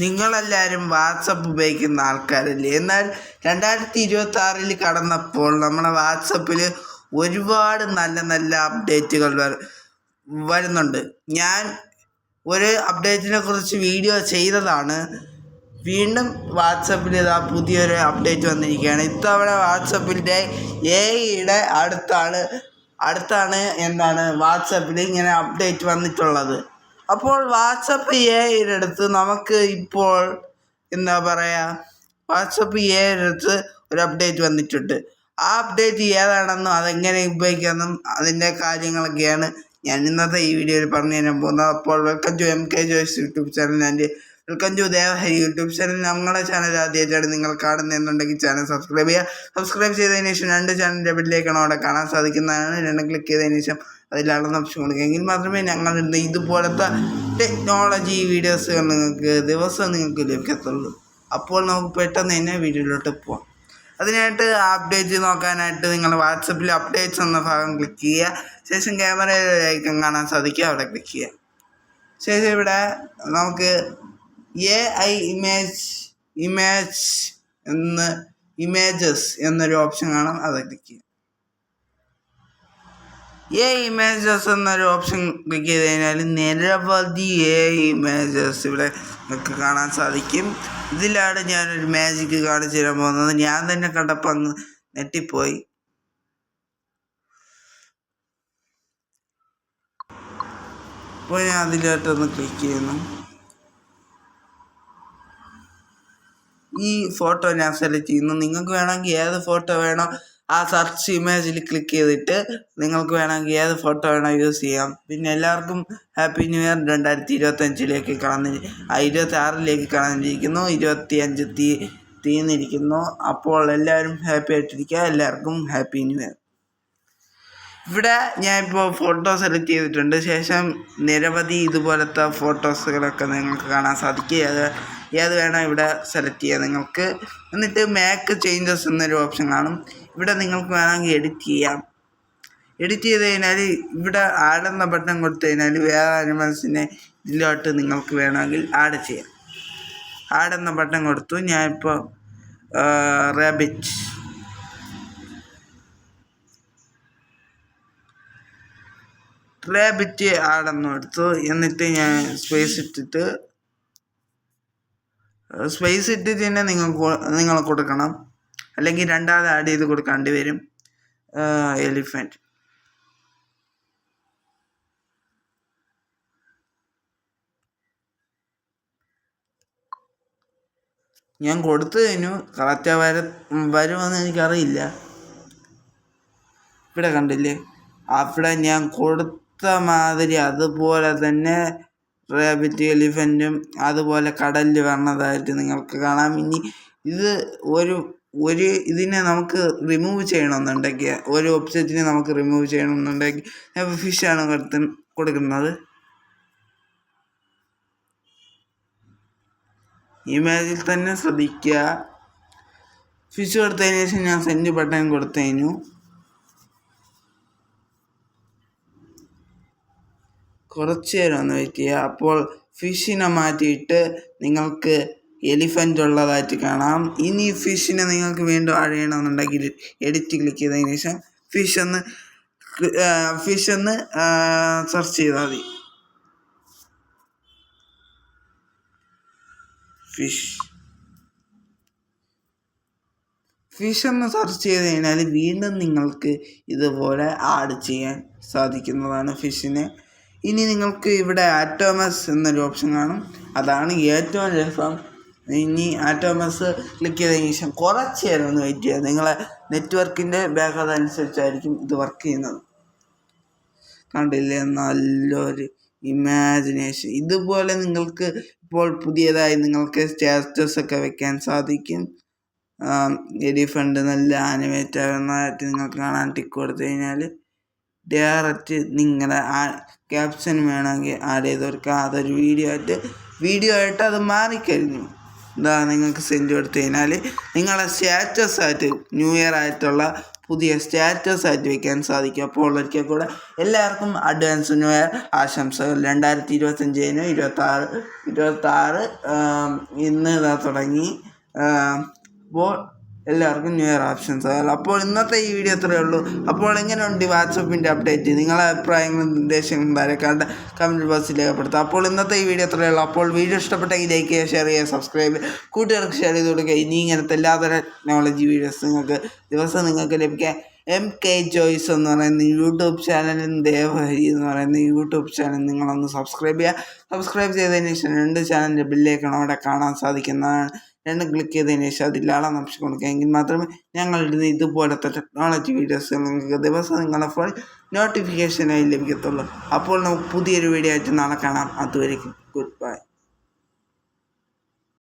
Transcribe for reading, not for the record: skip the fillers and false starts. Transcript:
നിങ്ങളെല്ലാവരും വാട്സപ്പ് ഉപയോഗിക്കുന്ന ആൾക്കാരല്ലേ? എന്നാൽ 2026 കടന്നപ്പോൾ നമ്മുടെ വാട്സപ്പിൽ ഒരുപാട് നല്ല നല്ല അപ്ഡേറ്റുകൾ വരുന്നുണ്ട്. ഞാൻ ഒരു അപ്ഡേറ്റിനെ കുറിച്ച് വീഡിയോ ചെയ്തതാണ്. വീണ്ടും വാട്സപ്പിൽ ഇതാ പുതിയൊരു അപ്ഡേറ്റ് വന്നിരിക്കുകയാണ്. ഇത്തവണ വാട്സപ്പിൻ്റെ AI അടുത്താണ് എന്താണ് വാട്സപ്പിൽ ഇങ്ങനെ അപ്ഡേറ്റ് വന്നിട്ടുള്ളത്. അപ്പോൾ വാട്സപ്പ് AI അടുത്ത് നമുക്ക് ഇപ്പോൾ എന്താ പറയുക, വാട്സപ്പ് AI അടുത്ത് ഒരു അപ്ഡേറ്റ് വന്നിട്ടുണ്ട്. ആ അപ്ഡേറ്റ് ഏതാണെന്നും അതെങ്ങനെ ഉപയോഗിക്കാമെന്നും അതിൻ്റെ കാര്യങ്ങളൊക്കെയാണ് ഞാൻ ഇന്നത്തെ ഈ വീഡിയോയിൽ പറഞ്ഞു തരാൻ പോകുന്നത്. അപ്പോൾ welcome to MK Joys YouTube channel and welcome to Devahari YouTube channel. ഞങ്ങളുടെ ചാനൽ ആദ്യമായിട്ടാണ് നിങ്ങൾ കാണുന്നതെന്നുണ്ടെങ്കിൽ ചാനൽ സബ്സ്ക്രൈബ് ചെയ്യുക. സബ്സ്ക്രൈബ് ചെയ്തതിന് ശേഷം 2 ചാനലിൻ്റെ ബെല്ലിലേക്കാണ് അവിടെ കാണാൻ സാധിക്കുന്നതാണ്. 2 ക്ലിക്ക് ചെയ്തതിന് ശേഷം അതിലാണെന്ന് ഓപ്ഷൻ കൊടുക്കുക. എങ്കിൽ മാത്രമേ ഞങ്ങളുടെ ഇതുപോലത്തെ ടെക്നോളജി വീഡിയോസുകൾ നിങ്ങൾക്ക് ലഭിക്കത്തുള്ളൂ. അപ്പോൾ നമുക്ക് പെട്ടെന്ന് തന്നെ വീഡിയോയിലോട്ട് പോവാം. അതിനായിട്ട് അപ്ഡേറ്റ് നോക്കാനായിട്ട് നിങ്ങൾ വാട്സപ്പിൽ അപ്ഡേറ്റ്സ് എന്ന ഭാഗം ക്ലിക്ക് ചെയ്യുക. ശേഷം ക്യാമറയുടെ ഐക്കൺ കാണാൻ സാധിക്കുക, അവിടെ ക്ലിക്ക് ചെയ്യുക. ശേഷം ഇവിടെ നമുക്ക് AI ഇമേജസ് എന്നൊരു ഓപ്ഷൻ കാണാം, അത് ക്ലിക്ക് ചെയ്യുക. AI ഇമേജസ് എന്നൊരു ഓപ്ഷൻ ക്ലിക്ക് ചെയ്ത് കഴിഞ്ഞാൽ നിരവധി AI ഇമേജസ് ഇവിടെ നിങ്ങൾക്ക് കാണാൻ സാധിക്കും. ഇതിലാണ് ഞാനൊരു മാജിക്ക് കാണിച്ചു തരാൻ പോകുന്നത്. ഞാൻ തന്നെ കണ്ടപ്പോൾ അങ്ങ് നെട്ടിപ്പോയി. അപ്പോൾ ഞാൻ അതിലോട്ടൊന്ന് ക്ലിക്ക് ചെയ്യുന്നു. ഈ ഫോട്ടോ ഞാൻ സെലക്ട് ചെയ്യുന്നു. നിങ്ങൾക്ക് വേണമെങ്കിൽ ഏത് ഫോട്ടോ വേണോ ആ സെർച്ച് ഇമേജിൽ ക്ലിക്ക് ചെയ്തിട്ട് നിങ്ങൾക്ക് വേണമെങ്കിൽ ഏത് ഫോട്ടോ വേണോ യൂസ് ചെയ്യാം. പിന്നെ എല്ലാവർക്കും ഹാപ്പി ന്യൂ ഇയർ 2025 26 കടന്നിരിക്കുന്നു. 25 തീർന്നിരിക്കുന്നു. അപ്പോൾ എല്ലാവരും ഹാപ്പി ആയിട്ടിരിക്കുക. എല്ലാവർക്കും ഹാപ്പി ന്യൂ ഇയർ. ഇവിടെ ഞാൻ ഇപ്പോൾ ഫോട്ടോ സെലക്ട് ചെയ്തിട്ടുണ്ട്. ശേഷം നിരവധി ഇതുപോലത്തെ ഫോട്ടോസുകളൊക്കെ നിങ്ങൾക്ക് കാണാൻ സാധിക്കും. ഏത് വേണം ഇവിടെ സെലക്ട് ചെയ്യാം നിങ്ങൾക്ക്. എന്നിട്ട് മേക്ക് ചേഞ്ചസ് എന്നൊരു ഓപ്ഷൻ കാണും. ഇവിടെ നിങ്ങൾക്ക് വേണമെങ്കിൽ എഡിറ്റ് ചെയ്യാം. എഡിറ്റ് ചെയ്ത് കഴിഞ്ഞാൽ ഇവിടെ ആഡ് എന്ന ബട്ടൺ കൊടുത്തു കഴിഞ്ഞാൽ വേറെ ആനിമൽസിനെ ഇതിലോട്ട് നിങ്ങൾക്ക് വേണമെങ്കിൽ ആഡ് ചെയ്യാം. ആഡ് എന്ന ബട്ടൺ കൊടുത്തു. ഞാനിപ്പോൾ റാബിറ്റ് ആടെന്ന് എടുത്തു. എന്നിട്ട് ഞാൻ സ്പേസ് ഇട്ടിട്ട് തന്നെ നിങ്ങൾ കൊടുക്കണം, അല്ലെങ്കിൽ രണ്ടാമത് ആഡ് ചെയ്ത് കൊടുക്കേണ്ടി വരും. എലിഫൻറ്റ് ഞാൻ കൊടുത്തു കഴിഞ്ഞു. കറക്റ്റാ വരുമെന്ന് എനിക്കറിയില്ല. ഇവിടെ കണ്ടില്ലേ, അവിടെ ഞാൻ കൊടുത്ത മാതിരി അതുപോലെ തന്നെ റാബിറ്റ് എലിഫൻറ്റും അതുപോലെ കടലിൽ വരണതായിട്ട് നിങ്ങൾക്ക് കാണാം. ഇനി ഇത് ഒരു ഇതിനെ നമുക്ക് റിമൂവ് ചെയ്യണമെന്നുണ്ടെങ്കിൽ, ഒരു ഒബ്ജക്റ്റിനെ നമുക്ക് റിമൂവ് ചെയ്യണമെന്നുണ്ടെങ്കിൽ ഞാൻ ഫിഷാണ് കൊടുക്കുന്നത്. ഇമേജിൽ തന്നെ ശ്രദ്ധിക്കുക. ഫിഷ് കൊടുത്തതിന് ശേഷം ഞാൻ സെൻഡ് ബട്ടൺ കൊടുത്തു കഴിഞ്ഞു. കുറച്ച് നേരം ഒന്ന് വെയിറ്റ് ചെയ്യുക. അപ്പോൾ ഫിഷിനെ മാറ്റിയിട്ട് നിങ്ങൾക്ക് എലിഫൻ്റ് ഉള്ളതായിട്ട് കാണാം. ഇനി ഫിഷിനെ നിങ്ങൾക്ക് വീണ്ടും ആഡ് ചെയ്യണമെന്നുണ്ടെങ്കിൽ എഡിറ്റ് ക്ലിക്ക് ചെയ്തതിന് ശേഷം ഫിഷ് എന്ന് സെർച്ച് ചെയ്താൽ മതി. ഫിഷ് എന്ന് സെർച്ച് ചെയ്ത് കഴിഞ്ഞാൽ വീണ്ടും നിങ്ങൾക്ക് ഇതുപോലെ ആഡ് ചെയ്യാൻ സാധിക്കുന്നതാണ് ഫിഷിനെ. ഇനി നിങ്ങൾക്ക് ഇവിടെ ആറ്റോമസ് എന്നൊരു ഓപ്ഷൻ കാണും, അതാണ് ഏറ്റവും രസം. ഇനി ആറ്റോമസ് ക്ലിക്ക് ചെയ്തതിന് ശേഷം കുറച്ച് നേരം ഒന്ന് വെയിറ്റ് ചെയ്യുക. നിങ്ങളെ നെറ്റ്വർക്കിൻ്റെ വേഗത അനുസരിച്ചായിരിക്കും ഇത് വർക്ക് ചെയ്യുന്നത്. കണ്ടില്ലേ, നല്ലൊരു ഇമാജിനേഷൻ. ഇതുപോലെ നിങ്ങൾക്ക് ഇപ്പോൾ പുതിയതായി നിങ്ങൾക്ക് സ്റ്റാറ്റസ് ഒക്കെ വെക്കാൻ സാധിക്കും. എലിഫണ്ട് നല്ല ആനിമേറ്റ് ആകുന്നതായിട്ട് നിങ്ങൾക്ക് കാണാൻ ടിക്ക് കൊടുത്തു കഴിഞ്ഞാൽ ഡയറക്റ്റ് നിങ്ങളുടെ ക്യാപ്ഷൻ വേണമെങ്കിൽ ആഡ് ചെയ്ത് കൊടുക്കുക. അതൊരു വീഡിയോ ആയിട്ട് അത് മാറിക്കഴിഞ്ഞു. നിങ്ങൾക്ക് സെൻഡ് കൊടുത്തു കഴിഞ്ഞാൽ നിങ്ങളെ സ്റ്റാറ്റസ് ആയിട്ട് ന്യൂ ഇയർ ആയിട്ടുള്ള പുതിയ സ്റ്റാറ്റസ് ആയിട്ട് വയ്ക്കാൻ സാധിക്കും. അപ്പോൾ ഒരിക്കൽ കൂടെ എല്ലാവർക്കും അഡ്വാൻസ് ന്യൂ ഇയർ ആശംസകൾ. 2025 26 ഇന്ന് ഇതാ തുടങ്ങി. അപ്പോൾ എല്ലാവർക്കും ന്യൂ ഇയർ ആശംസകൾ. അപ്പോൾ ഇന്നത്തെ ഈ വീഡിയോ അത്രയേ ഉള്ളൂ. അപ്പോൾ എങ്ങനെയുണ്ട് വാട്സപ്പിൻ്റെ അപ്ഡേറ്റ്? നിങ്ങളെ അഭിപ്രായങ്ങളും നിർദ്ദേശങ്ങളും താഴെക്കാണ്ട് കമൻറ്റ് ബോക്സിൽ രേഖപ്പെടുത്തുക. അപ്പോൾ ഇന്നത്തെ ഈ വീഡിയോ അത്രയേ ഉള്ളൂ. അപ്പോൾ വീഡിയോ ഇഷ്ടപ്പെട്ടെങ്കിൽ ലൈക്ക് ചെയ്യുക, ഷെയർ ചെയ്യുക, സബ്സ്ക്രൈബ് ചെയ്യുക, കൂട്ടുകാർക്ക് ഷെയർ ചെയ്ത് കൊടുക്കുക. ഇനി ഇങ്ങനത്തെ എല്ലാതരം ടെക്നോളജി വീഡിയോസ് നിങ്ങൾക്ക് ലഭിക്കാൻ MK ജോയ്സ് എന്ന് പറയുന്ന യൂട്യൂബ് ചാനലും ദേവഹരി എന്ന് പറയുന്ന യൂട്യൂബ് ചാനൽ നിങ്ങളൊന്ന് സബ്സ്ക്രൈബ് ചെയ്യുക. സബ്സ്ക്രൈബ് ചെയ്തതിന് ശേഷം 2 ചാനലിൻ്റെ ബില്ലേക്കാണ് അവിടെ കാണാൻ സാധിക്കുന്നതാണ്. 2 ക്ലിക്ക് ചെയ്തതിന് ശേഷം അതിലാളെന്ന് ഓപ്ഷൻ കൊടുക്കുക. എങ്കിൽ മാത്രമേ ഞങ്ങളിടുന്ന ഇതുപോലത്തെ ടെക്നോളജി വീഡിയോസ് നിങ്ങൾക്ക് ദിവസം നിങ്ങളുടെ ഫോണിൽ നോട്ടിഫിക്കേഷനായി ലഭിക്കത്തുള്ളൂ. അപ്പോൾ നമുക്ക് പുതിയൊരു വീഡിയോ ആയിട്ട് നാളെ കാണാം. അതുവരെയും ഗുഡ് ബൈ.